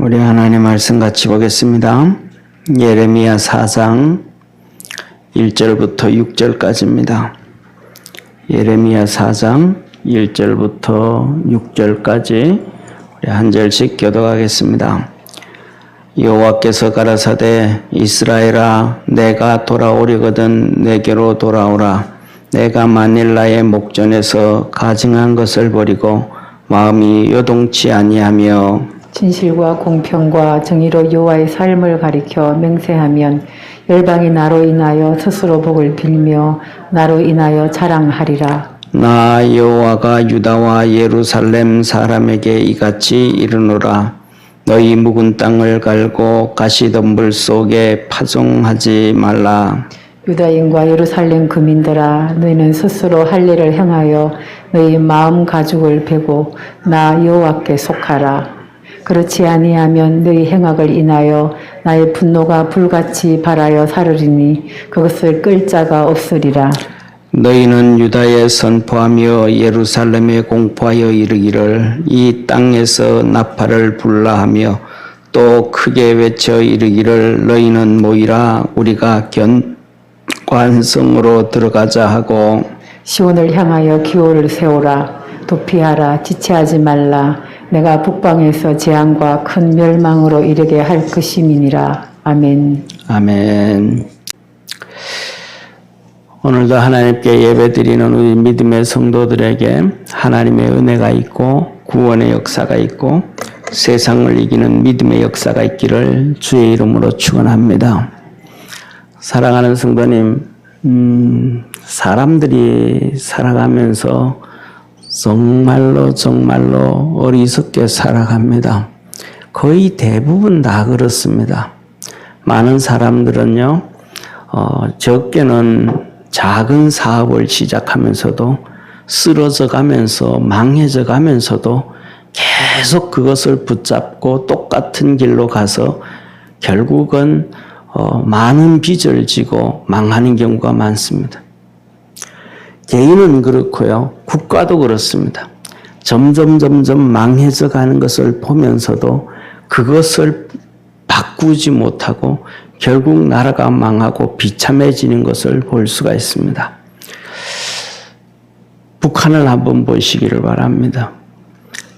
우리 하나님 말씀 같이 보겠습니다. 예레미야 4장 1절부터 6절까지입니다. 예레미야 4장 1절부터 6절까지 우리 한 절씩 교독하겠습니다. 여호와께서 가라사대 이스라엘아 내가 돌아오려거든 내게로 돌아오라. 내가 마닐라의 목전에서 가증한 것을 버리고 마음이 요동치 아니하며 진실과 공평과 정의로 여호와의 삶을 가리켜 맹세하면 열방이 나로 인하여 스스로 복을 빌며 나로 인하여 자랑하리라. 나 여호와가 유다와 예루살렘 사람에게 이같이 이르노라. 너희 묵은 땅을 갈고 가시덤불 속에 파종하지 말라. 유다인과 예루살렘 구민들아 너희는 스스로 할 일을 행하여 너희 마음 가죽을 베고 나 여호와께 속하라. 그렇지 아니하면 너희 행악을 인하여 나의 분노가 불같이 발하여 사르리니 그것을 끌 자가 없으리라. 너희는 유다에 선포하며 예루살렘에 공포하여 이르기를 이 땅에서 나팔을 불라 하며 또 크게 외쳐 이르기를 너희는 모이라 우리가 견관성으로 들어가자 하고 시온을 향하여 기호를 세우라. 도피하라. 지체하지 말라. 내가 북방에서 재앙과 큰 멸망으로 이르게 할 것임이니라. 아멘. 아멘. 오늘도 하나님께 예배드리는 우리 믿음의 성도들에게 하나님의 은혜가 있고 구원의 역사가 있고 세상을 이기는 믿음의 역사가 있기를 주의 이름으로 축원합니다. 사랑하는 성도님, 사람들이 살아가면서 정말로 어리석게 살아갑니다. 거의 대부분 다 그렇습니다. 많은 사람들은요, 적게는 작은 사업을 시작하면서도 쓰러져 가면서 망해져 가면서도 계속 그것을 붙잡고 똑같은 길로 가서 결국은 많은 빚을 지고 망하는 경우가 많습니다. 개인은 그렇고요. 국가도 그렇습니다. 점점 망해져 가는 것을 보면서도 그것을 바꾸지 못하고 결국 나라가 망하고 비참해지는 것을 볼 수가 있습니다. 북한을 한번 보시기를 바랍니다.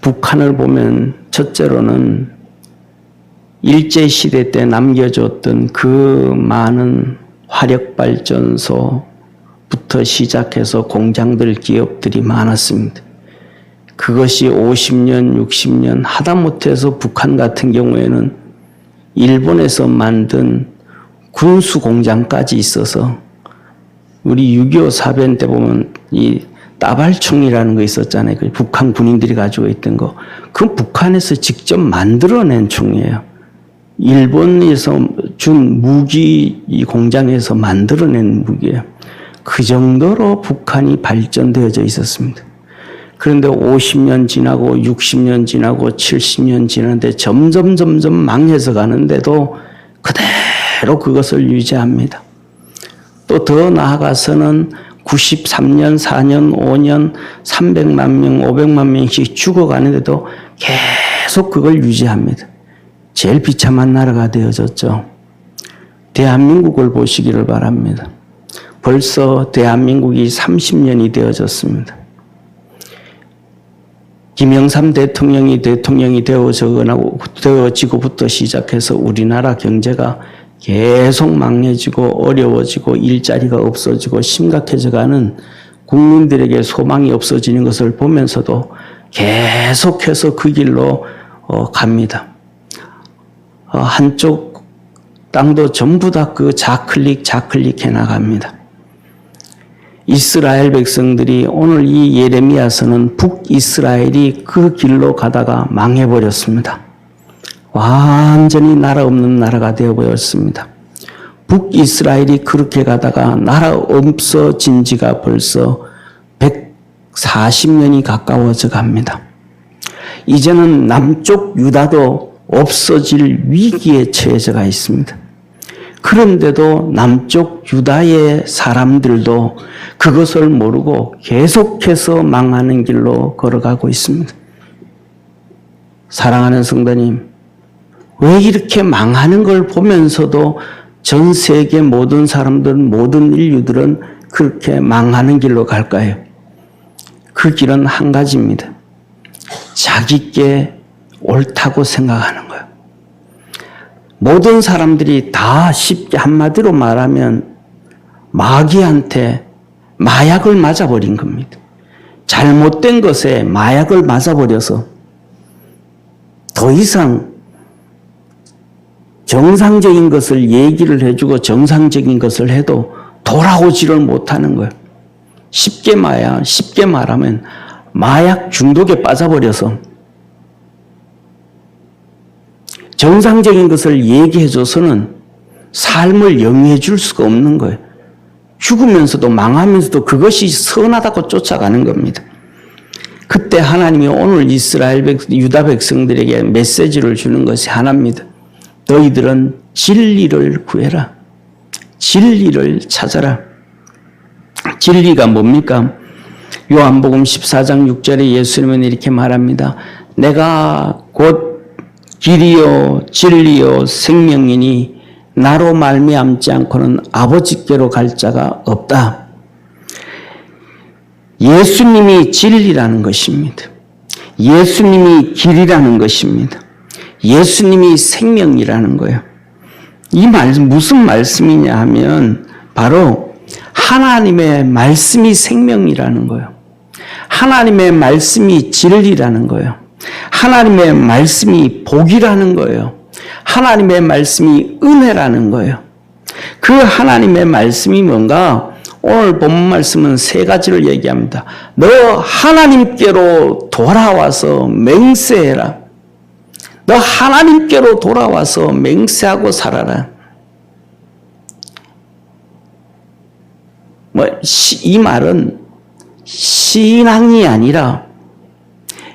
북한을 보면 첫째로는 일제시대 때 남겨줬던 그 많은 화력발전소부터 시작해서 공장들, 기업들이 많았습니다. 그것이 50년, 60년 하다못해서 북한 같은 경우에는 일본에서 만든 군수 공장까지 있어서 우리 6.25 사변 때 보면 이 따발총이라는 거 있었잖아요. 그 북한 군인들이 가지고 있던 거. 그건 북한에서 직접 만들어낸 총이에요. 일본에서 준 무기 이 공장에서 만들어낸 무기예요. 그 정도로 북한이 발전되어져 있었습니다. 그런데 50년 지나고 60년 지나고 70년 지났는데 점점 망해서 가는데도 그대로 그것을 유지합니다. 또 더 나아가서는 93년, 4년, 5년 300만 명, 500만 명씩 죽어가는데도 계속 그걸 유지합니다. 제일 비참한 나라가 되어졌죠. 대한민국을 보시기를 바랍니다. 벌써 대한민국이 30년이 되어졌습니다. 김영삼 대통령이 되어지고부터 시작해서 우리나라 경제가 계속 망해지고 어려워지고 일자리가 없어지고 심각해져가는 국민들에게 소망이 없어지는 것을 보면서도 계속해서 그 길로 갑니다. 한쪽 땅도 전부 다 그 좌클릭 해나갑니다. 이스라엘 백성들이 오늘 이 예레미야서는 북이스라엘이 그 길로 가다가 망해버렸습니다. 완전히 나라 없는 나라가 되어버렸습니다. 북이스라엘이 그렇게 가다가 나라 없어진 지가 벌써 140년이 가까워져 갑니다. 이제는 남쪽 유다도 없어질 위기에 처해져가 있습니다. 그런데도 남쪽 유다의 사람들도 그것을 모르고 계속해서 망하는 길로 걸어가고 있습니다. 사랑하는 성도님, 왜 이렇게 망하는 걸 보면서도 전 세계 모든 사람들은, 모든 인류들은 그렇게 망하는 길로 갈까요? 그 길은 한 가지입니다. 자기께 옳다고 생각하는 거예요. 모든 사람들이 다 쉽게 한마디로 말하면 마귀한테 마약을 맞아버린 겁니다. 잘못된 것에 마약을 맞아버려서 더 이상 정상적인 것을 얘기를 해주고 정상적인 것을 해도 돌아오지를 못하는 거예요. 쉽게 말하면 마약 중독에 빠져버려서 정상적인 것을 얘기해줘서는 삶을 영위해 줄 수가 없는 거예요. 죽으면서도 망하면서도 그것이 선하다고 쫓아가는 겁니다. 그때 하나님이 오늘 유다 백성들에게 메시지를 주는 것이 하나입니다. 너희들은 진리를 구해라. 진리를 찾아라. 진리가 뭡니까? 요한복음 14장 6절에 예수님은 이렇게 말합니다. 내가 곧 길이요 진리요 생명이니 나로 말미암지 않고는 아버지께로 갈 자가 없다. 예수님이 진리라는 것입니다. 예수님이 길이라는 것입니다. 예수님이 생명이라는 거예요. 이 말씀 무슨 말씀이냐 하면 바로 하나님의 말씀이 생명이라는 거예요. 하나님의 말씀이 진리라는 거예요. 하나님의 말씀이 복이라는 거예요. 하나님의 말씀이 은혜라는 거예요. 그 하나님의 말씀이 뭔가? 오늘 본 말씀은 세 가지를 얘기합니다. 너 하나님께로 돌아와서 맹세해라. 너 하나님께로 돌아와서 맹세하고 살아라. 이 말은 신앙이 아니라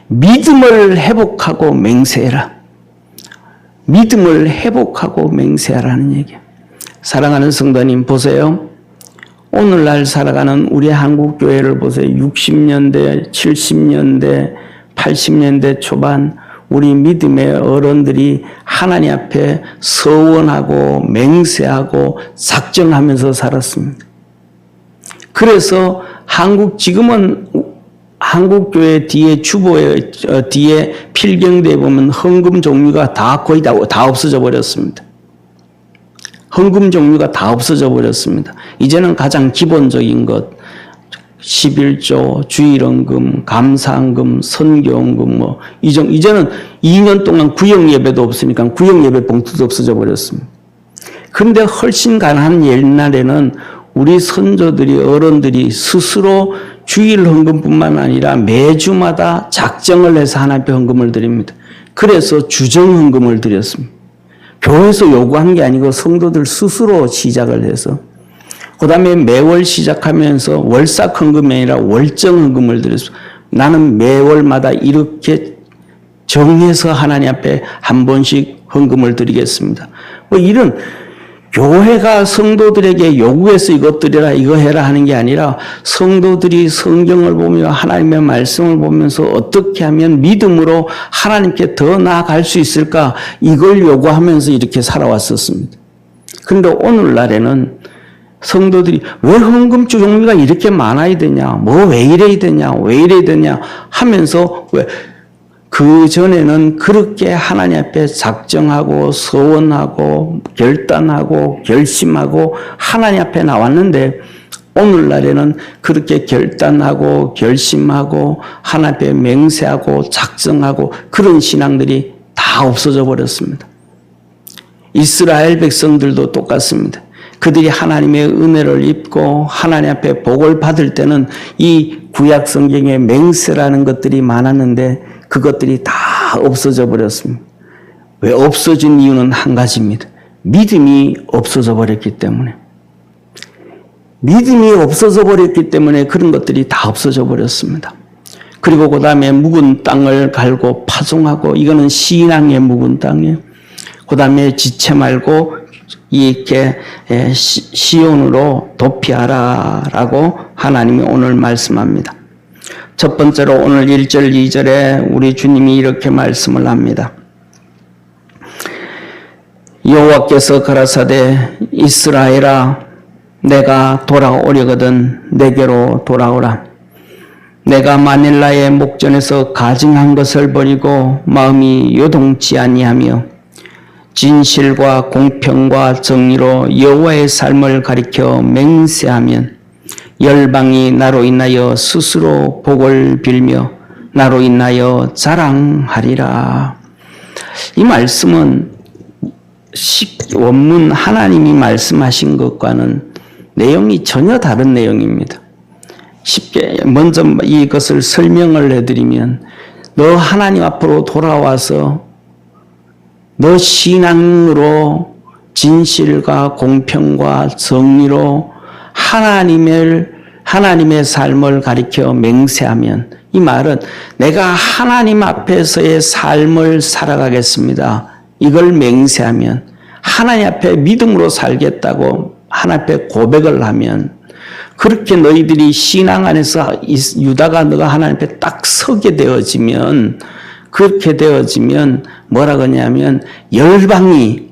믿음을 회복하고 맹세해라. 믿음을 회복하고 맹세하라는 얘기예요. 사랑하는 성도님 보세요. 오늘날 살아가는 우리 한국교회를 보세요. 60년대, 70년대, 80년대 초반 우리 믿음의 어른들이 하나님 앞에 서원하고 맹세하고 작정하면서 살았습니다. 그래서 지금은 한국교회 뒤에 주보에 뒤에 필경대에 보면 헌금 종류가 거의 다 없어져 버렸습니다. 헌금 종류가 다 없어져 버렸습니다. 이제는 가장 기본적인 것 11조, 주일헌금, 감사헌금, 선교헌금 이제는 2년 동안 구역예배도 없으니까 구역예배 봉투도 없어져 버렸습니다. 그런데 훨씬 가난한 옛날에는 우리 선조들이 어른들이 스스로 주일 헌금뿐만 아니라 매주마다 작정을 해서 하나님 앞에 헌금을 드립니다. 그래서 주정 헌금을 드렸습니다. 교회에서 요구한 게 아니고 성도들 스스로 시작을 해서 그 다음에 매월 시작하면서 월삭 헌금이 아니라 월정 헌금을 드렸습니다. 나는 매월마다 이렇게 정해서 하나님 앞에 한 번씩 헌금을 드리겠습니다. 이런 교회가 성도들에게 요구해서 이것 드려라 이거 해라 하는 게 아니라 성도들이 성경을 보며 하나님의 말씀을 보면서 어떻게 하면 믿음으로 하나님께 더 나아갈 수 있을까 이걸 요구하면서 이렇게 살아왔었습니다. 그런데 오늘날에는 성도들이 왜 헌금 종류가 이렇게 많아야 되냐 왜 이래야 되냐 하면서 그 전에는 그렇게 하나님 앞에 작정하고 서원하고 결단하고 결심하고 하나님 앞에 나왔는데 오늘날에는 그렇게 결단하고 결심하고 하나님 앞에 맹세하고 작정하고 그런 신앙들이 다 없어져 버렸습니다. 이스라엘 백성들도 똑같습니다. 그들이 하나님의 은혜를 입고 하나님 앞에 복을 받을 때는 이 구약 성경에 맹세라는 것들이 많았는데 그것들이 다 없어져 버렸습니다. 왜 없어진 이유는 한 가지입니다. 믿음이 없어져 버렸기 때문에. 믿음이 없어져 버렸기 때문에 그런 것들이 다 없어져 버렸습니다. 그리고 그 다음에 묵은 땅을 갈고 파종하고 이거는 신앙의 묵은 땅이에요. 그 다음에 지체 말고 이렇게 시온으로 도피하라라고 하나님이 오늘 말씀합니다. 첫 번째로 오늘 1절 2절에 우리 주님이 이렇게 말씀을 합니다. 여호와께서 가라사대 이스라엘아 내가 돌아오려거든 내게로 돌아오라. 내가 만일 나의 목전에서 가증한 것을 버리고 마음이 요동치 아니하며 진실과 공평과 정의로 여호와의 삶을 가리켜 맹세하면 열방이 나로 인하여 스스로 복을 빌며 나로 인하여 자랑하리라. 이 말씀은 원문 하나님이 말씀하신 것과는 내용이 전혀 다른 내용입니다. 쉽게 먼저 이것을 설명을 해드리면 너 하나님 앞으로 돌아와서 너 신앙으로 진실과 공평과 정의로 하나님의 삶을 가리켜 맹세하면, 이 말은 내가 하나님 앞에서의 삶을 살아가겠습니다. 이걸 맹세하면, 하나님 앞에 믿음으로 살겠다고 하나님 앞에 고백을 하면, 그렇게 너희들이 신앙 안에서 유다가 너가 하나님 앞에 딱 서게 되어지면, 그렇게 되어지면 뭐라 그러냐면 열방이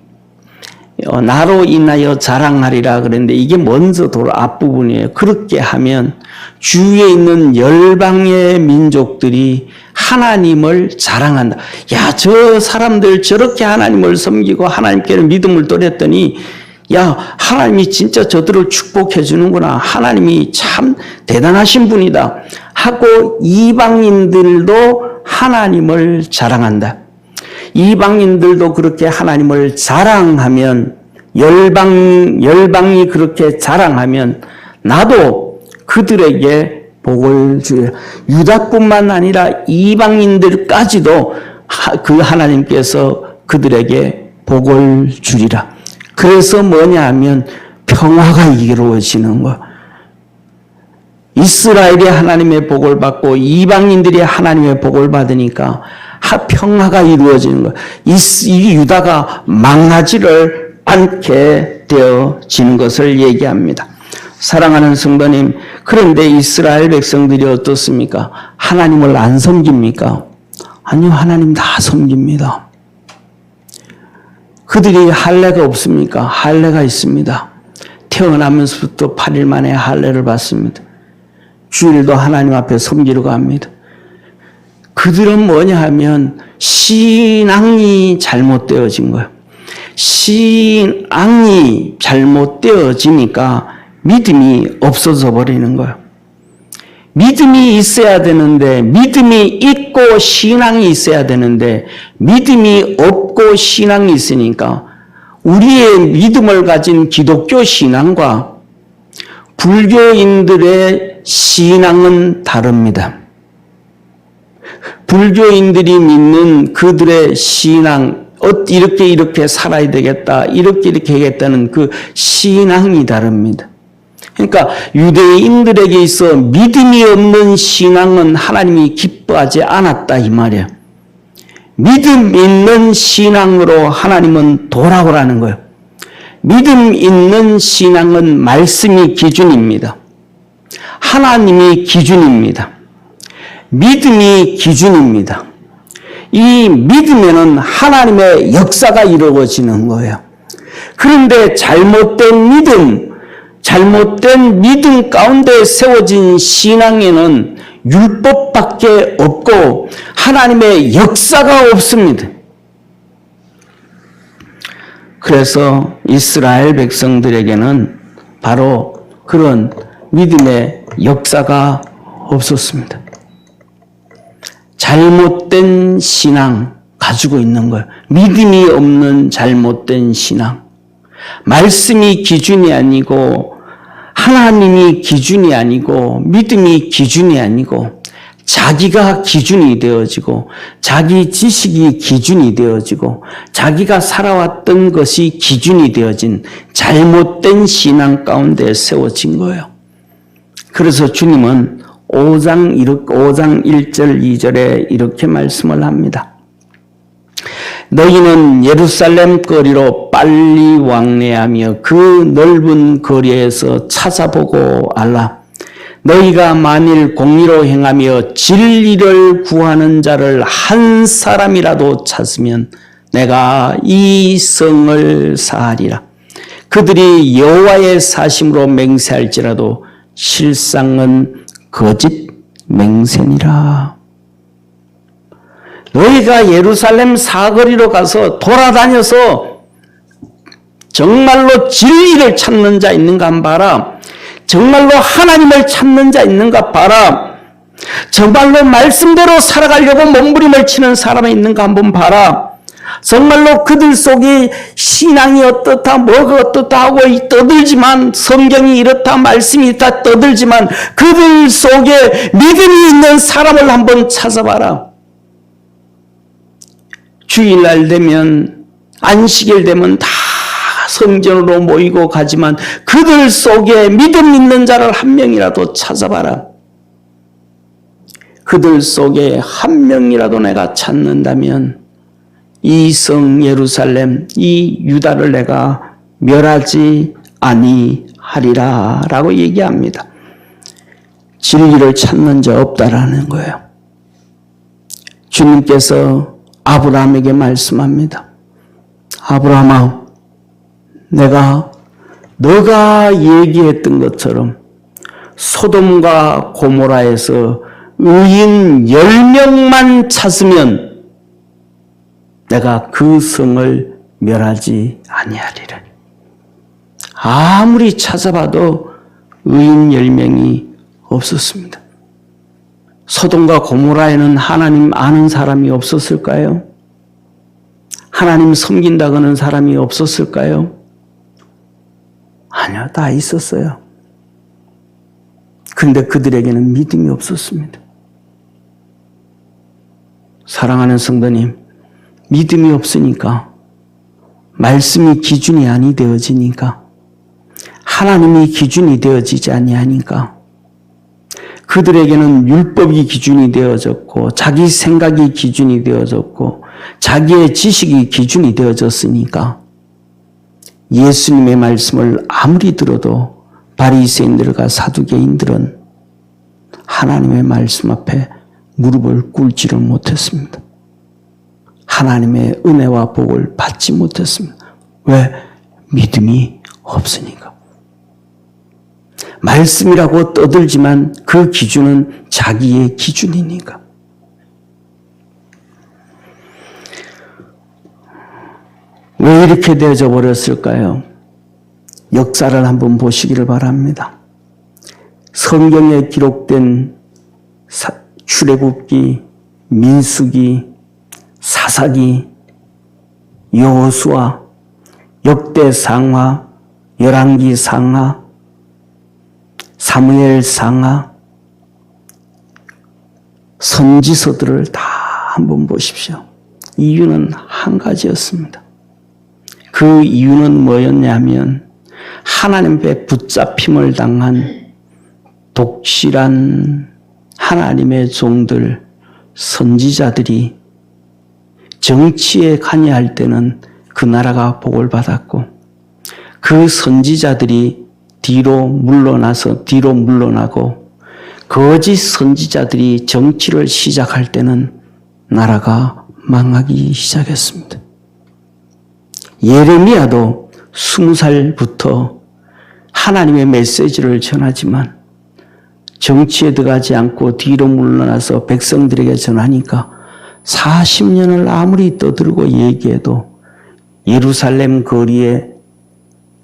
나로 인하여 자랑하리라 그랬는데, 이게 먼저 앞부분이에요. 그렇게 하면 주위에 있는 열방의 민족들이 하나님을 자랑한다. 야, 저 사람들 저렇게 하나님을 섬기고 하나님께는 믿음을 드렸더니 야, 하나님이 진짜 저들을 축복해 주는구나. 하나님이 참 대단하신 분이다 하고 이방인들도 하나님을 자랑한다. 이방인들도 그렇게 하나님을 자랑하면, 열방이 그렇게 자랑하면 나도 그들에게 복을 주리라. 유다뿐만 아니라 이방인들까지도 그 하나님께서 그들에게 복을 주리라. 그래서 뭐냐 하면 평화가 이루어지는 거. 이스라엘이 하나님의 복을 받고 이방인들이 하나님의 복을 받으니까 평화가 이루어지는 거. 이 유다가 망하지를 않게 되어지는 것을 얘기합니다. 사랑하는 성도님, 그런데 이스라엘 백성들이 어떻습니까? 하나님을 안 섬깁니까? 아니요, 하나님 다 섬깁니다. 그들이 할례가 없습니까? 할례가 있습니다. 태어나면서부터 8일 만에 할례를 받습니다. 주일도 하나님 앞에 섬기려고 합니다. 그들은 뭐냐 하면 신앙이 잘못되어진 거예요. 신앙이 잘못되어지니까 믿음이 없어져 버리는 거예요. 믿음이 있어야 되는데, 믿음이 있고 신앙이 있어야 되는데 믿음이 없고 신앙이 있으니까 우리의 믿음을 가진 기독교 신앙과 불교인들의 신앙은 다릅니다. 불교인들이 믿는 그들의 신앙, 이렇게 살아야 되겠다, 이렇게 하겠다는 그 신앙이 다릅니다. 그러니까 유대인들에게 있어 믿음이 없는 신앙은 하나님이 기뻐하지 않았다 이 말이에요. 믿음 있는 신앙으로 하나님은 돌아오라는 거예요. 믿음 있는 신앙은 말씀이 기준입니다. 하나님이 기준입니다. 믿음이 기준입니다. 이 믿음에는 하나님의 역사가 이루어지는 거예요. 그런데 잘못된 믿음 가운데 세워진 신앙에는 율법밖에 없고 하나님의 역사가 없습니다. 그래서 이스라엘 백성들에게는 바로 그런 믿음의 역사가 없었습니다. 잘못된 신앙 가지고 있는 거예요. 믿음이 없는 잘못된 신앙. 말씀이 기준이 아니고 하나님이 기준이 아니고 믿음이 기준이 아니고 자기가 기준이 되어지고 자기 지식이 기준이 되어지고 자기가 살아왔던 것이 기준이 되어진 잘못된 신앙 가운데 세워진 거예요. 그래서 주님은 5장 1절 2절에 이렇게 말씀을 합니다. 너희는 예루살렘 거리로 빨리 왕래하며 그 넓은 거리에서 찾아보고 알라. 너희가 만일 공의로 행하며 진리를 구하는 자를 한 사람이라도 찾으면 내가 이 성을 사하리라. 그들이 여호와의 사심으로 맹세할지라도 실상은 거짓 맹세니라. 너희가 예루살렘 사거리로 가서 돌아다녀서 정말로 진리를 찾는 자 있는가 한번 봐라. 정말로 하나님을 찾는 자 있는가 봐라. 정말로 말씀대로 살아가려고 몸부림을 치는 사람이 있는가 한번 봐라. 정말로 그들 속에 신앙이 어떻다 뭐가 어떻다 하고 떠들지만, 성경이 이렇다 말씀이 있다 떠들지만 그들 속에 믿음이 있는 사람을 한번 찾아봐라. 주일날 되면, 안식일 되면 다 성전으로 모이고 가지만 그들 속에 믿음 있는 자를 한 명이라도 찾아봐라. 그들 속에 한 명이라도 내가 찾는다면 이 성 예루살렘, 이 유다를 내가 멸하지 아니하리라 라고 얘기합니다. 진리를 찾는 자 없다라는 거예요. 주님께서 아브라함에게 말씀합니다. 아브라함아, 너가 얘기했던 것처럼 소돔과 고모라에서 의인 10명만 찾으면 내가 그 성을 멸하지 아니하리라. 아무리 찾아봐도 의인 10명이 없었습니다. 소돔과 고모라에는 하나님 아는 사람이 없었을까요? 하나님 섬긴다고는 사람이 없었을까요? 아니요, 다 있었어요. 그런데 그들에게는 믿음이 없었습니다. 사랑하는 성도님, 믿음이 없으니까, 말씀이 기준이 아니 되어지니까, 하나님이 기준이 되어지지 아니하니까, 그들에게는 율법이 기준이 되어졌고, 자기 생각이 기준이 되어졌고, 자기의 지식이 기준이 되어졌으니까, 예수님의 말씀을 아무리 들어도 바리새인들과 사두개인들은 하나님의 말씀 앞에 무릎을 꿇지를 못했습니다. 하나님의 은혜와 복을 받지 못했습니다. 왜? 믿음이 없으니까. 말씀이라고 떠들지만 그 기준은 자기의 기준이니까. 왜 이렇게 되어져 버렸을까요? 역사를 한번 보시기를 바랍니다. 성경에 기록된 출애굽기, 민수기, 사사기, 여호수아, 역대상하, 열왕기상하, 사무엘상하, 선지서들을 다 한번 보십시오. 이유는 한 가지였습니다. 그 이유는 뭐였냐면 하나님 앞에 붙잡힘을 당한 독실한 하나님의 종들, 선지자들이 정치에 관여할 때는 그 나라가 복을 받았고, 그 선지자들이 뒤로 물러나고 거짓 선지자들이 정치를 시작할 때는 나라가 망하기 시작했습니다. 예레미야도 20살부터 하나님의 메시지를 전하지만 정치에 들어가지 않고 뒤로 물러나서 백성들에게 전하니까 40년을 아무리 떠들고 얘기해도 예루살렘 거리에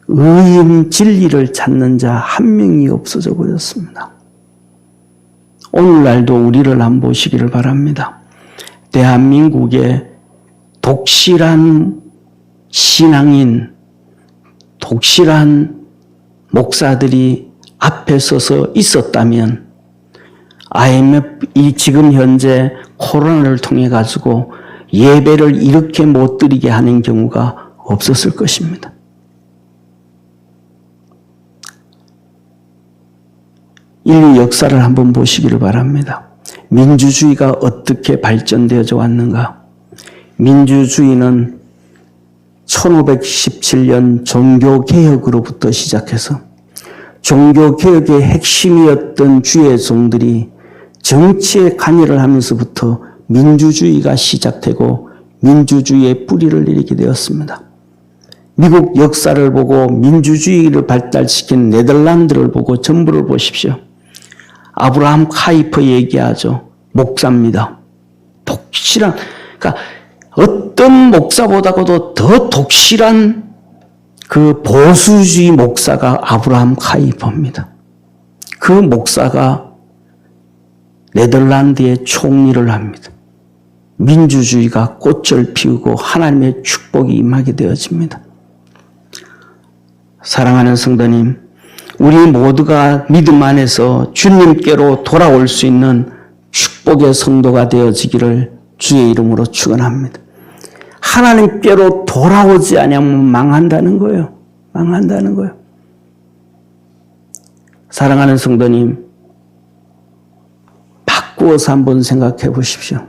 의인 진리를 찾는 자 한 명이 없어져 버렸습니다. 오늘날도 우리를 한번 보시기를 바랍니다. 대한민국에 독실한 신앙인, 독실한 목사들이 앞에 서서 있었다면 IMF, 지금 현재 코로나를 통해 가지고 예배를 이렇게 못 드리게 하는 경우가 없었을 것입니다. 인류 역사를 한번 보시기를 바랍니다. 민주주의가 어떻게 발전되어져 왔는가? 민주주의는 1517년 종교개혁으로부터 시작해서 종교개혁의 핵심이었던 주의 종들이 정치에 관여를 하면서부터 민주주의가 시작되고 민주주의의 뿌리를 내리게 되었습니다. 미국 역사를 보고 민주주의를 발달시킨 네덜란드를 보고 전부를 보십시오. 아브라함 카이퍼 얘기하죠. 목사입니다. 독실한, 그러니까 어떤 목사보다도 더 독실한 그 보수주의 목사가 아브라함 카이퍼입니다. 그 목사가 네덜란드의 총리를 합니다. 민주주의가 꽃을 피우고 하나님의 축복이 임하게 되어집니다. 사랑하는 성도님, 우리 모두가 믿음 안에서 주님께로 돌아올 수 있는 축복의 성도가 되어지기를 주의 이름으로 축원합니다. 하나님께로 돌아오지 않으면 망한다는 거예요. 망한다는 거예요. 사랑하는 성도님, 바꾸어서 한번 생각해 보십시오.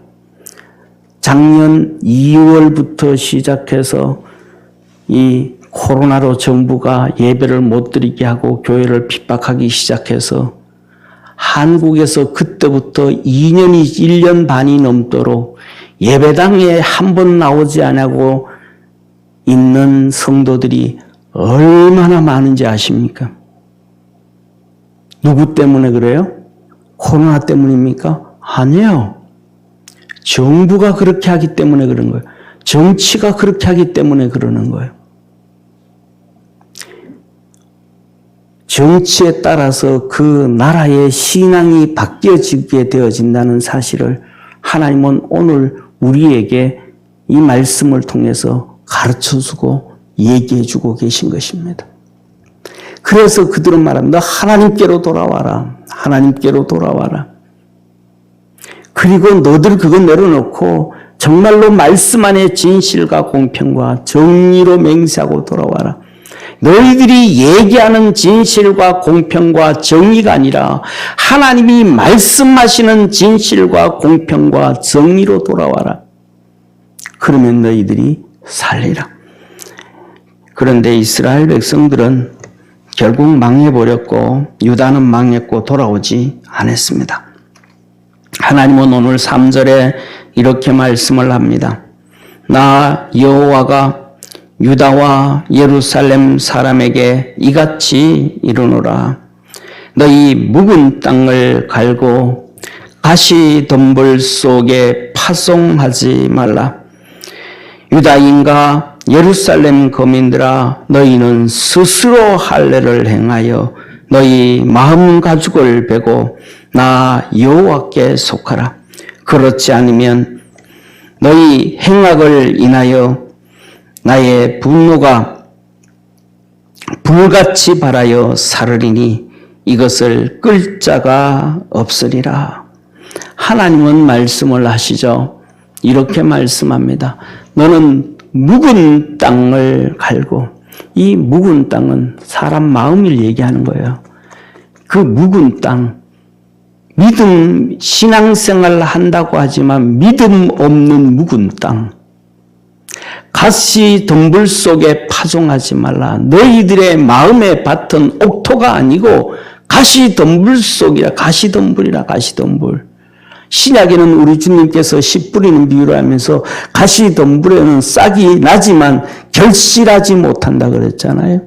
작년 2월부터 시작해서 이 코로나로 정부가 예배를 못 드리게 하고 교회를 핍박하기 시작해서 한국에서 그때부터 2년이 1년 반이 넘도록 예배당에 한 번 나오지 않고 있는 성도들이 얼마나 많은지 아십니까? 누구 때문에 그래요? 코로나 때문입니까? 아니에요. 정부가 그렇게 하기 때문에 그런 거예요. 정치가 그렇게 하기 때문에 그러는 거예요. 정치에 따라서 그 나라의 신앙이 바뀌어지게 되어진다는 사실을 하나님은 오늘 우리에게 이 말씀을 통해서 가르쳐주고 얘기해주고 계신 것입니다. 그래서 그들은 말합니다. 하나님께로 돌아와라. 하나님께로 돌아와라. 그리고 너들 그거 내려놓고 정말로 말씀 안에 진실과 공평과 정의로 맹세하고 돌아와라. 너희들이 얘기하는 진실과 공평과 정의가 아니라 하나님이 말씀하시는 진실과 공평과 정의로 돌아와라. 그러면 너희들이 살리라. 그런데 이스라엘 백성들은 결국 망해버렸고 유다는 망했고 돌아오지 않았습니다. 하나님은 오늘 3절에 이렇게 말씀을 합니다. 나 여호와가 유다와 예루살렘 사람에게 이같이 이르노라. 너희 묵은 땅을 갈고 가시덤불 속에 파송하지 말라. 유다인과 예루살렘 거민들아, 너희는 스스로 할례를 행하여 너희 마음 가죽을 베고 나 여호와께 속하라. 그렇지 않으면 너희 행악을 인하여 나의 분노가 불같이 발하여 사르리니 이것을 끌 자가 없으리라. 하나님은 말씀을 하시죠. 이렇게 말씀합니다. 너는 묵은 땅을 갈고, 이 묵은 땅은 사람 마음을 얘기하는 거예요. 그 묵은 땅, 믿음, 신앙생활을 한다고 하지만 믿음 없는 묵은 땅, 가시 덤불 속에 파종하지 말라. 너희들의 마음의 밭은 옥토가 아니고 가시 덤불 속이라. 가시 덤불이라. 가시 덤불. 신약에는 우리 주님께서 씨 뿌리는 비유를 하면서 가시 덤불에는 싹이 나지만 결실하지 못한다 그랬잖아요.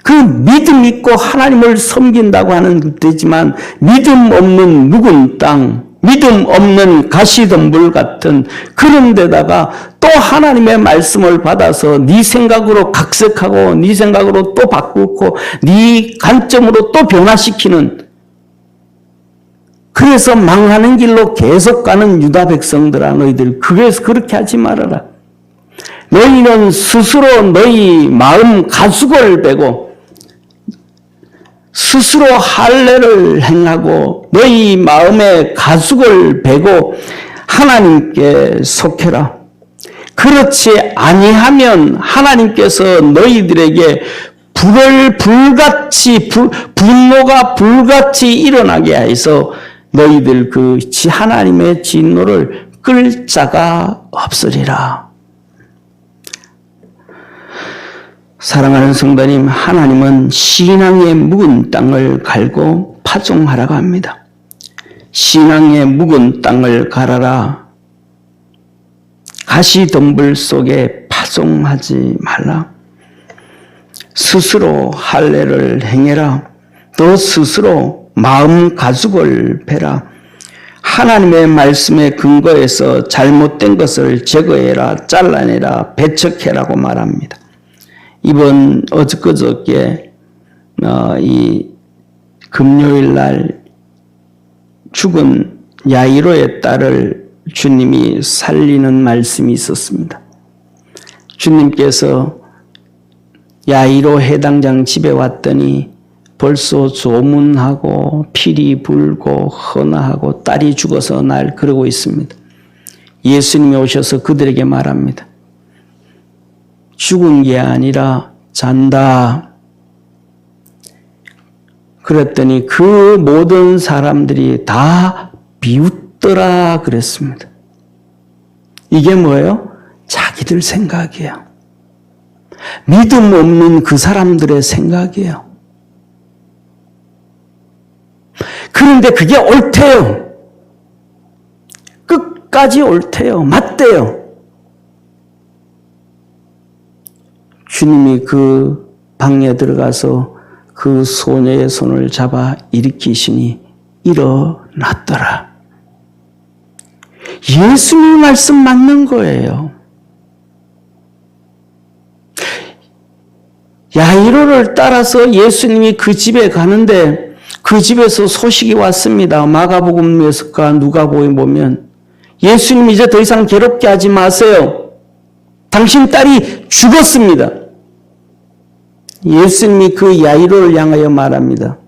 그 믿음 있고 하나님을 섬긴다고 하는 데지만 믿음 없는 묵은 땅, 믿음 없는 가시덤불 같은 그런 데다가 또 하나님의 말씀을 받아서 네 생각으로 각색하고 네 생각으로 또 바꾸고 네 관점으로 또 변화시키는, 그래서 망하는 길로 계속 가는 유다 백성들아, 너희들 그래서 그렇게 하지 말아라. 너희는 스스로 너희 마음 가죽을 베고 스스로 할례를 행하고 너희 마음의 가죽을 베고 하나님께 속해라. 그렇지 아니하면 하나님께서 너희들에게 분노가 불같이 일어나게 해서 너희들 그 하나님의 진노를 끌 자가 없으리라. 사랑하는 성도님, 하나님은 신앙의 묵은 땅을 갈고 파종하라고 합니다. 신앙의 묵은 땅을 갈아라. 가시덤불 속에 파종하지 말라. 스스로 할례를 행해라. 또 스스로 마음 가죽을 베라. 하나님의 말씀에 근거해서 잘못된 것을 제거해라, 잘라내라, 배척해라고 말합니다. 이번 어저께 이 금요일 날 죽은 야이로의 딸을 주님이 살리는 말씀이 있었습니다. 주님께서 야이로 해당장 집에 왔더니 벌써 조문하고 피리 불고 헌화하고 딸이 죽어서 날 그러고 있습니다. 예수님이 오셔서 그들에게 말합니다. 죽은 게 아니라 잔다. 그랬더니 그 모든 사람들이 다 비웃더라 그랬습니다. 이게 뭐예요? 자기들 생각이에요. 믿음 없는 그 사람들의 생각이에요. 그런데 그게 옳대요. 끝까지 옳대요. 맞대요. 주님이 그 방에 들어가서 그 소녀의 손을 잡아 일으키시니 일어났더라. 예수님 말씀 맞는 거예요. 야이로를 따라서 예수님이 그 집에 가는데 그 집에서 소식이 왔습니다. 마가복음에서가 누가복음에 보면 예수님 이제 더 이상 괴롭게 하지 마세요. 당신 딸이 죽었습니다. 예수님이 그 야이로를 향하여 말합니다.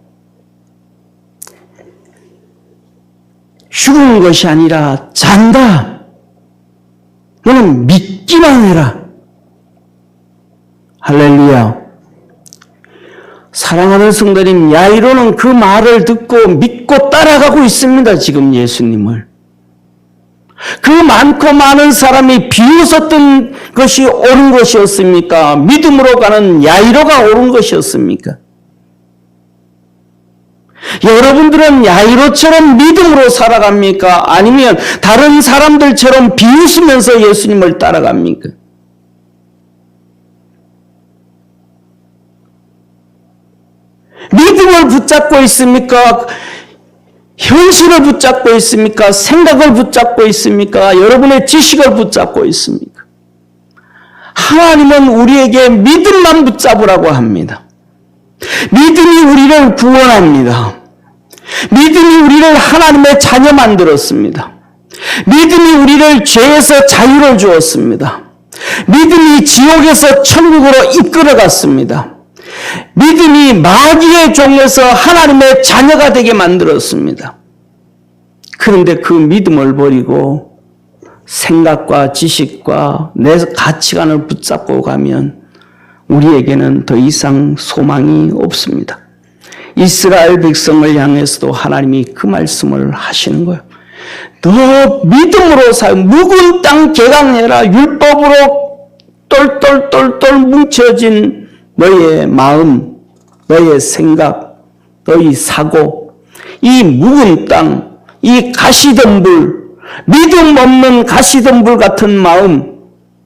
죽은 것이 아니라 잔다. 너는 믿기만 해라. 할렐루야. 사랑하는 성도님, 야이로는 그 말을 듣고 믿고 따라가고 있습니다. 지금 예수님을. 그 많고 많은 사람이 비웃었던 것이 옳은 것이었습니까? 믿음으로 가는 야이로가 옳은 것이었습니까? 여러분들은 야이로처럼 믿음으로 살아갑니까? 아니면 다른 사람들처럼 비웃으면서 예수님을 따라갑니까? 믿음을 붙잡고 있습니까? 현실을 붙잡고 있습니까? 생각을 붙잡고 있습니까? 여러분의 지식을 붙잡고 있습니까? 하나님은 우리에게 믿음만 붙잡으라고 합니다. 믿음이 우리를 구원합니다. 믿음이 우리를 하나님의 자녀 만들었습니다. 믿음이 우리를 죄에서 자유를 주었습니다. 믿음이 지옥에서 천국으로 이끌어갔습니다. 믿음이 마귀의 종에서 하나님의 자녀가 되게 만들었습니다. 그런데 그 믿음을 버리고 생각과 지식과 내 가치관을 붙잡고 가면 우리에게는 더 이상 소망이 없습니다. 이스라엘 백성을 향해서도 하나님이 그 말씀을 하시는 거예요. 너 믿음으로 묵은 땅 개강해라. 율법으로 똘똘똘똘 뭉쳐진 너의 마음, 너의 생각, 너의 사고, 이 묵은 땅, 이 가시덤불, 믿음 없는 가시덤불 같은 마음,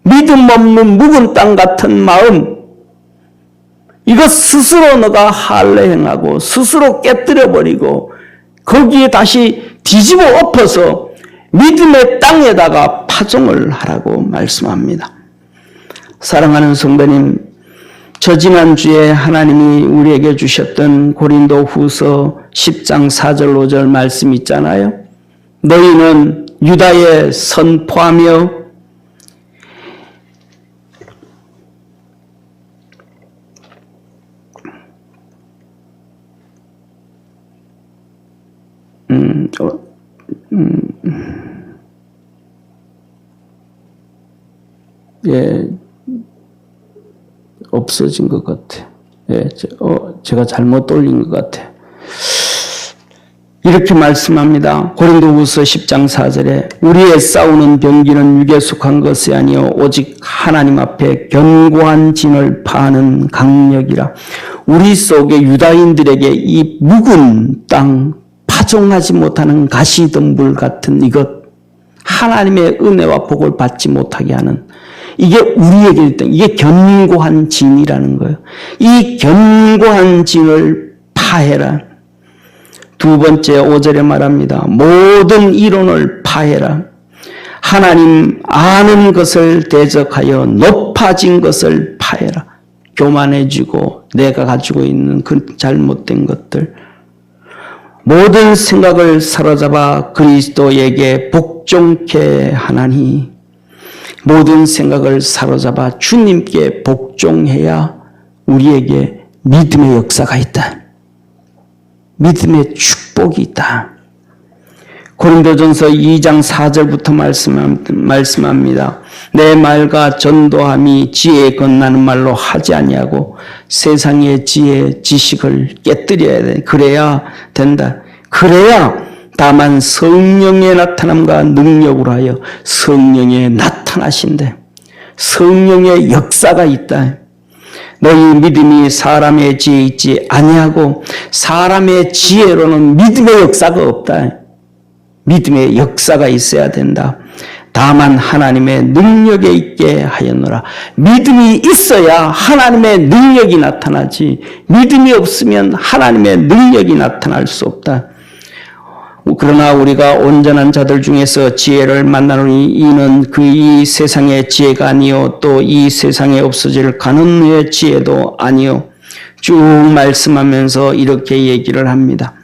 믿음 없는 묵은 땅 같은 마음, 이것 스스로 너가 할례 행하고 스스로 깨뜨려버리고 거기에 다시 뒤집어 엎어서 믿음의 땅에다가 파종을 하라고 말씀합니다. 사랑하는 성도님, 저 지난주에 하나님이 우리에게 주셨던 고린도 후서 10장 4절 5절 말씀 있잖아요. 너희는 유다에 선포하며 없어진 것 같아. 제가 잘못 돌린 것 같아. 이렇게 말씀합니다. 고린도후서 10장 4절에 우리의 싸우는 병기는 육에 속한 것이 아니요 오직 하나님 앞에 견고한 진을 파하는 강력이라. 우리 속에 유다인들에게 이 묵은 땅, 파종하지 못하는 가시덤불 같은 이것, 하나님의 은혜와 복을 받지 못하게 하는, 이게 우리에게 있던, 이게 견고한 진이라는 거예요. 이 견고한 진을 파해라. 두 번째 5절에 말합니다. 모든 이론을 파해라. 하나님 아는 것을 대적하여 높아진 것을 파해라. 교만해지고 내가 가지고 있는 그 잘못된 것들, 모든 생각을 사로잡아 그리스도에게 복종케 하나니, 모든 생각을 사로잡아 주님께 복종해야 우리에게 믿음의 역사가 있다. 믿음의 축복이 있다. 고린도전서 2장 4절부터 말씀합니다. 내 말과 전도함이 지혜에 건나는 말로 하지 아니하고 세상의 지혜, 지식을 깨뜨려야 돼. 그래야 된다. 그래야 다만 성령의 나타남과 능력으로 하여 성령의 나타나신대. 성령의 역사가 있다. 너희 믿음이 사람의 지혜에 있지 아니하고 사람의 지혜로는 믿음의 역사가 없다. 믿음의 역사가 있어야 된다. 다만 하나님의 능력에 있게 하였노라. 믿음이 있어야 하나님의 능력이 나타나지, 믿음이 없으면 하나님의 능력이 나타날 수 없다. 그러나 우리가 온전한 자들 중에서 지혜를 만나노니 이는 이 세상의 지혜가 아니요 또 이 세상에 없어질 가늠의 지혜도 아니요. 쭉 말씀하면서 이렇게 얘기를 합니다.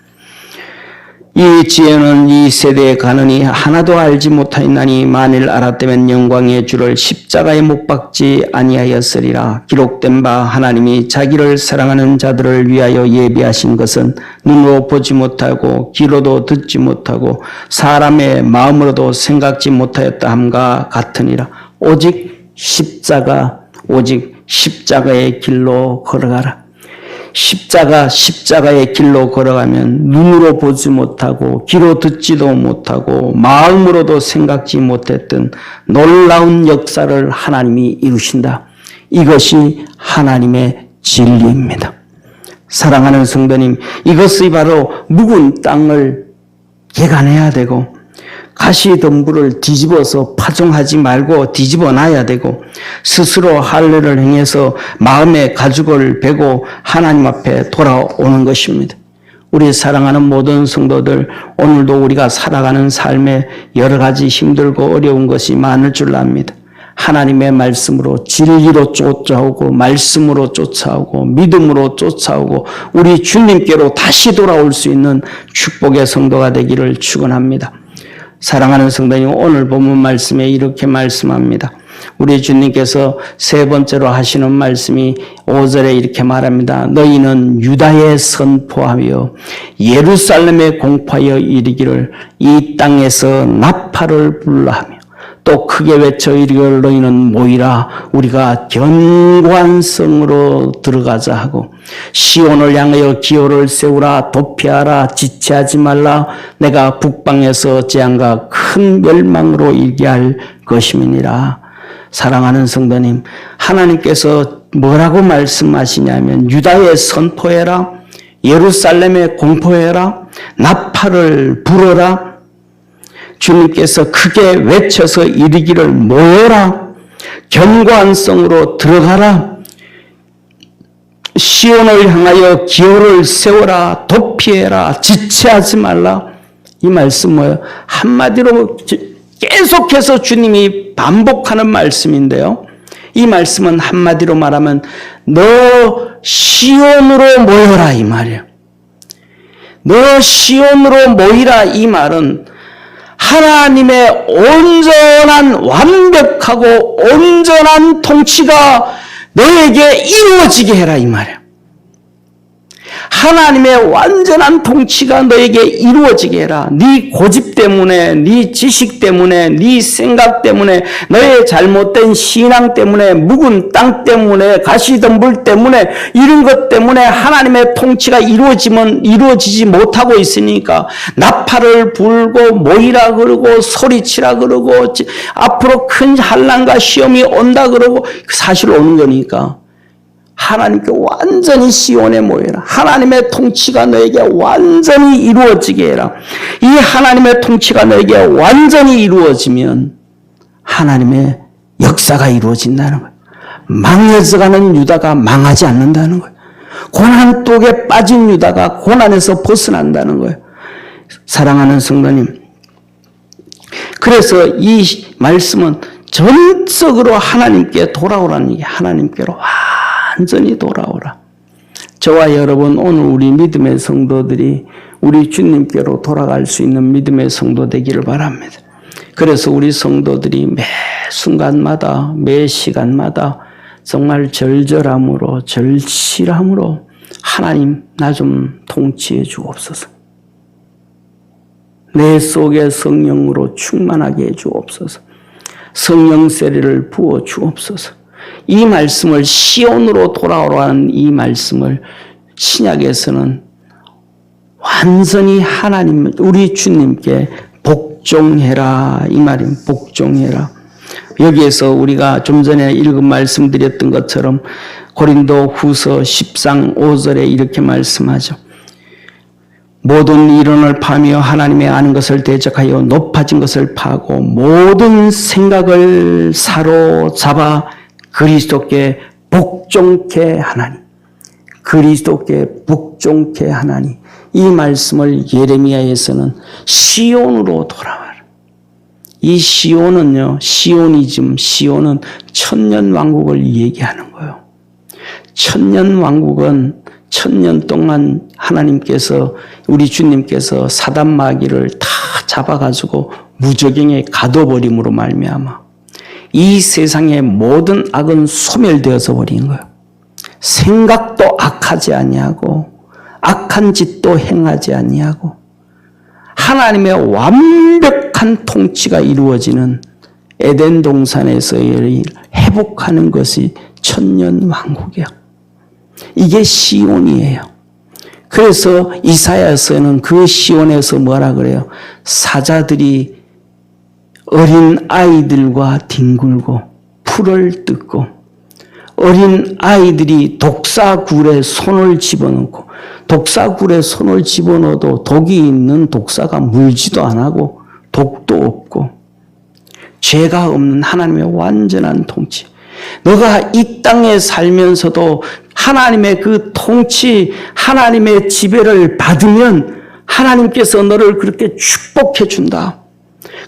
이 지혜는 이 세대에 가느니 하나도 알지 못하였나니 만일 알았다면 영광의 주를 십자가에 못 박지 아니하였으리라. 기록된 바 하나님이 자기를 사랑하는 자들을 위하여 예비하신 것은 눈으로 보지 못하고 귀로도 듣지 못하고 사람의 마음으로도 생각지 못하였다 함과 같으니라. 오직 십자가의 길로 걸어가라. 십자가의 길로 걸어가면 눈으로 보지 못하고 귀로 듣지도 못하고 마음으로도 생각지 못했던 놀라운 역사를 하나님이 이루신다. 이것이 하나님의 진리입니다. 사랑하는 성도님, 이것이 바로 묵은 땅을 개간해야 되고 가시덤불을 뒤집어서 파종하지 말고 뒤집어 놔야 되고 스스로 할례를 행해서 마음의 가죽을 베고 하나님 앞에 돌아오는 것입니다. 우리 사랑하는 모든 성도들, 오늘도 우리가 살아가는 삶에 여러 가지 힘들고 어려운 것이 많을 줄 압니다. 하나님의 말씀으로 진리로 쫓아오고 말씀으로 쫓아오고 믿음으로 쫓아오고 우리 주님께로 다시 돌아올 수 있는 축복의 성도가 되기를 축원합니다. 사랑하는 성도님, 오늘 본문 말씀에 이렇게 말씀합니다. 우리 주님께서 세 번째로 하시는 말씀이 5절에 이렇게 말합니다. 너희는 유다에 선포하며 예루살렘에 공포하여 이르기를 이 땅에서 나팔을 불러하며 또 크게 외쳐 이르기를 너희는 모이라 우리가 견고한 성으로 들어가자 하고 시온을 향하여 기호를 세우라 도피하라 지체하지 말라 내가 북방에서 재앙과 큰 멸망으로 이르게 할 것임이니라. 사랑하는 성도님, 하나님께서 뭐라고 말씀하시냐면 유다에 선포해라, 예루살렘에 공포해라, 나팔을 불어라, 주님께서 크게 외쳐서 이르기를 모여라, 견고한 성으로 들어가라, 시온을 향하여 기호를 세워라, 도피해라, 지체하지 말라. 이 말씀 뭐예요? 한마디로 계속해서 주님이 반복하는 말씀인데요. 이 말씀은 한마디로 말하면 너 시온으로 모여라 이 말이에요. 너 시온으로 모이라 이 말은 하나님의 온전한 완벽하고 온전한 통치가 너에게 이루어지게 해라 이 말이에요. 하나님의 완전한 통치가 너에게 이루어지게 해라. 네 고집 때문에, 네 지식 때문에, 네 생각 때문에, 너의 잘못된 신앙 때문에, 묵은 땅 때문에, 가시덤불 때문에, 이런 것 때문에 하나님의 통치가 이루어지지 못하고 있으니까 나팔을 불고 모이라 그러고 소리치라 그러고 앞으로 큰 환난과 시험이 온다 그러고 사실 오는 거니까 하나님께 완전히 시온에 모여라. 하나님의 통치가 너에게 완전히 이루어지게 해라. 이 하나님의 통치가 너에게 완전히 이루어지면 하나님의 역사가 이루어진다는 거예요. 망해져가는 유다가 망하지 않는다는 거예요. 고난 독에 빠진 유다가 고난에서 벗어난다는 거예요. 사랑하는 성도님, 그래서 이 말씀은 전적으로 하나님께 돌아오라는 게 하나님께로 완전히 돌아오라. 저와 여러분, 오늘 우리 믿음의 성도들이 우리 주님께로 돌아갈 수 있는 믿음의 성도 되기를 바랍니다. 그래서 우리 성도들이 매 순간마다 매 시간마다 정말 절절함으로 절실함으로 하나님 나 좀 통치해 주옵소서. 내 속에 성령으로 충만하게 해 주옵소서. 성령 세례를 부어 주옵소서. 이 말씀을 시온으로 돌아오라는 이 말씀을 신약에서는 완전히 하나님 우리 주님께 복종해라 이 말입니다. 복종해라. 여기에서 우리가 좀 전에 읽은 말씀드렸던 것처럼 고린도 후서 10장 5절에 이렇게 말씀하죠. 모든 이론을 파며 하나님의 아는 것을 대적하여 높아진 것을 파고 모든 생각을 사로잡아 그리스도께 복종케 하나니. 그리스도께 복종케 하나니. 이 말씀을 예레미야에서는 시온으로 돌아와라. 이 시온은요, 시온은 천년 왕국을 얘기하는 거예요. 천년 왕국은 천년 동안 하나님께서 우리 주님께서 사단 마귀를 다 잡아가지고 무저갱에 가둬버림으로 말미암아 이 세상의 모든 악은 소멸되어서 버린 거예요. 생각도 악하지 아니하고 악한 짓도 행하지 아니하고 하나님의 완벽한 통치가 이루어지는 에덴 동산에서의 회복하는 것이 천년 왕국이야. 이게 시온이에요. 그래서 이사야서는 그 시온에서 뭐라 그래요? 사자들이 어린 아이들과 뒹굴고 풀을 뜯고 어린 아이들이 독사굴에 손을 집어넣고 독사굴에 손을 집어넣어도 독이 있는 독사가 물지도 안 하고 독도 없고 죄가 없는 하나님의 완전한 통치. 너가 이 땅에 살면서도 하나님의 그 통치, 하나님의 지배를 받으면 하나님께서 너를 그렇게 축복해 준다.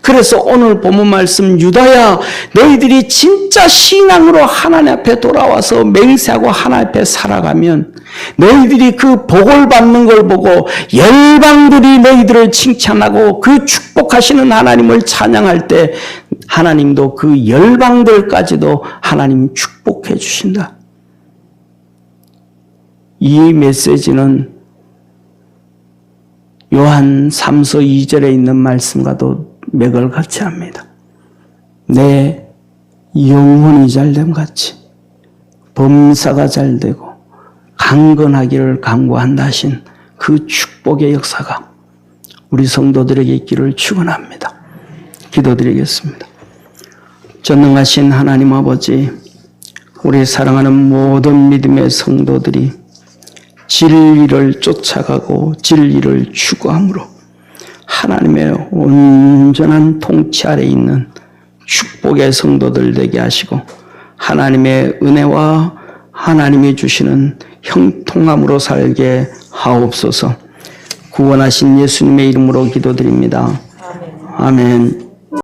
그래서 오늘 본문 말씀 유다야 너희들이 진짜 신앙으로 하나님 앞에 돌아와서 맹세하고 하나님 앞에 살아가면 너희들이 그 복을 받는 걸 보고 열방들이 너희들을 칭찬하고 그 축복하시는 하나님을 찬양할 때 하나님도 그 열방들까지도 하나님 축복해 주신다. 이 메시지는 요한 3서 2절에 있는 말씀과도 맥을 같이 합니다. 내 영혼이 잘됨 같이 범사가 잘되고 강건하기를 간구한다 하신 그 축복의 역사가 우리 성도들에게 있기를 축원합니다. 기도드리겠습니다. 전능하신 하나님 아버지, 우리 사랑하는 모든 믿음의 성도들이 진리를 쫓아가고 진리를 추구함으로 하나님의 온전한 통치 아래 있는 축복의 성도들 되게 하시고 하나님의 은혜와 하나님이 주시는 형통함으로 살게 하옵소서. 구원하신 예수님의 이름으로 기도드립니다. 아멘.